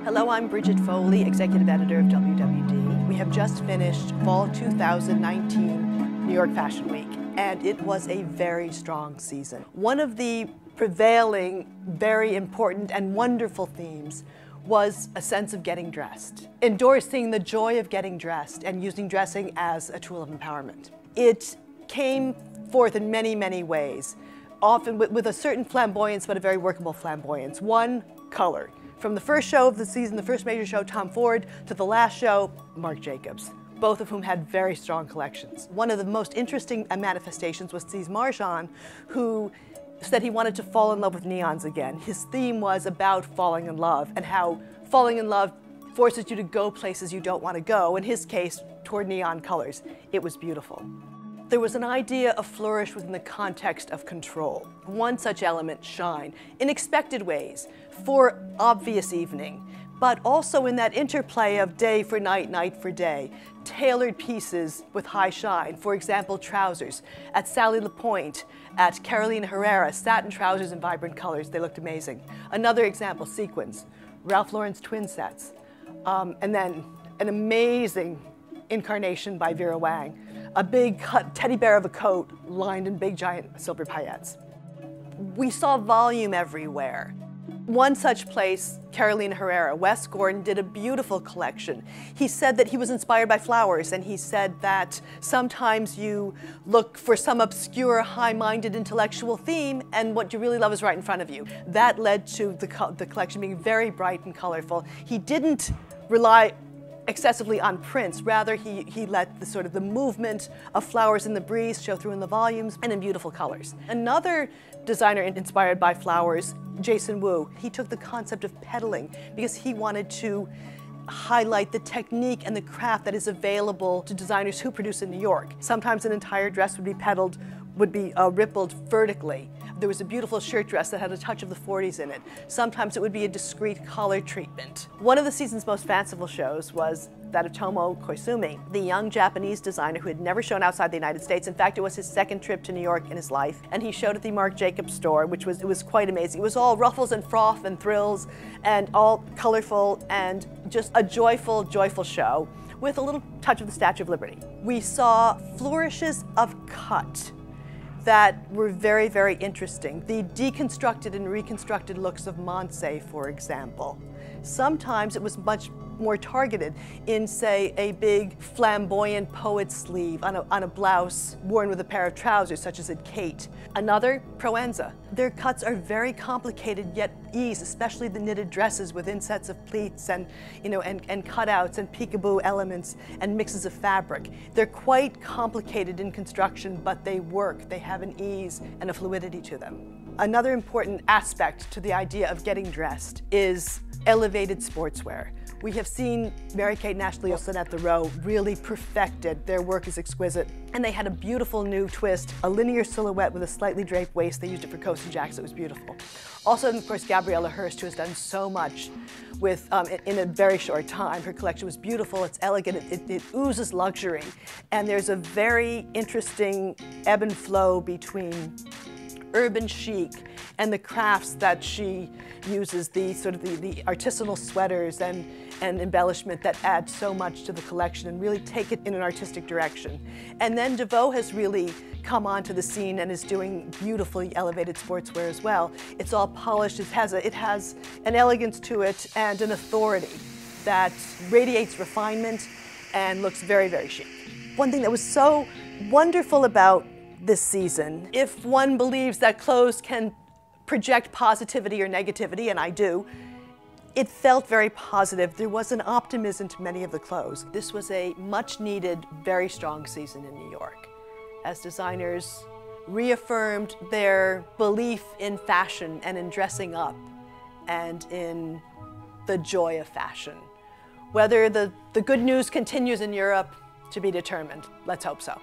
Hello, I'm Bridget Foley, Executive Editor of WWD. We have just finished Fall 2019 New York Fashion Week, and it was a very strong season. One of the prevailing, very important and wonderful themes was a sense of getting dressed, endorsing the joy of getting dressed and using dressing as a tool of empowerment. It came forth in many, many ways, often with a certain flamboyance, but a very workable flamboyance. One, color. From the first show of the season, the first major show, Tom Ford, to the last show, Marc Jacobs, both of whom had very strong collections. One of the most interesting manifestations was Steve Marchand, who said he wanted to fall in love with neons again. His theme was about falling in love and how falling in love forces you to go places you don't want to go, in his case, toward neon colors. It was beautiful. There was an idea of flourish within the context of control. One such element, shine, in expected ways, for obvious evening, but also in that interplay of day for night, night for day. Tailored pieces with high shine, for example, trousers. At Sally LaPointe, at Carolina Herrera, satin trousers in vibrant colors, they looked amazing. Another example, sequins. Ralph Lauren's twin sets. And then an amazing incarnation by Vera Wang. A big teddy bear of a coat lined in big giant silver paillettes. We saw volume everywhere. One such place, Carolina Herrera, Wes Gordon did a beautiful collection. He said that he was inspired by flowers, and he said that sometimes you look for some obscure, high-minded intellectual theme, and what you really love is right in front of you. That led to the collection being very bright and colorful. He didn't rely excessively on prints. Rather, he let the movement of flowers in the breeze show through in the volumes and in beautiful colors. Another designer inspired by flowers, Jason Wu, he took the concept of pedaling because he wanted to highlight the technique and the craft that is available to designers who produce in New York. Sometimes an entire dress would be pedaled, would be rippled vertically. There was a beautiful shirt dress that had a touch of the 40s in it. Sometimes it would be a discreet collar treatment. One of the season's most fanciful shows was that of Tomo Koizumi, the young Japanese designer who had never shown outside the United States. In fact, it was his second trip to New York in his life, and he showed at the Marc Jacobs store, which was quite amazing. It was all ruffles and froth and thrills, and all colorful, and just a joyful, joyful show with a little touch of the Statue of Liberty. We saw flourishes of cut that were very, very interesting. The deconstructed and reconstructed looks of Monse, for example. Sometimes it was much more targeted in, say, a big flamboyant poet sleeve on a blouse worn with a pair of trousers, such as at Kate. Another, Proenza. Their cuts are very complicated yet ease, especially the knitted dresses with insets of pleats and cutouts and peekaboo elements and mixes of fabric. They're quite complicated in construction, but they work. They have an ease and a fluidity to them. Another important aspect to the idea of getting dressed is elevated sportswear. We have seen Mary-Kate and Ashley Olsen at the Row really perfected. Their work is exquisite. And they had a beautiful new twist, a linear silhouette with a slightly draped waist. They used it for coats and jackets. It was beautiful. Also, of course, Gabriella Hearst, who has done so much with in a very short time. Her collection was beautiful. It's elegant. It oozes luxury. And there's a very interesting ebb and flow between urban chic and the crafts that she uses, the artisanal sweaters and embellishment that add so much to the collection and really take it in an artistic direction. And then DeVoe has really come onto the scene and is doing beautifully elevated sportswear as well. It's all polished, it has an elegance to it and an authority that radiates refinement and looks very, very chic. One thing that was so wonderful about this season, if one believes that clothes can project positivity or negativity, and I do, it felt very positive. There was an optimism to many of the clothes. This was a much-needed, very strong season in New York, as designers reaffirmed their belief in fashion and in dressing up and in the joy of fashion. Whether the good news continues in Europe, to be determined. Let's hope so.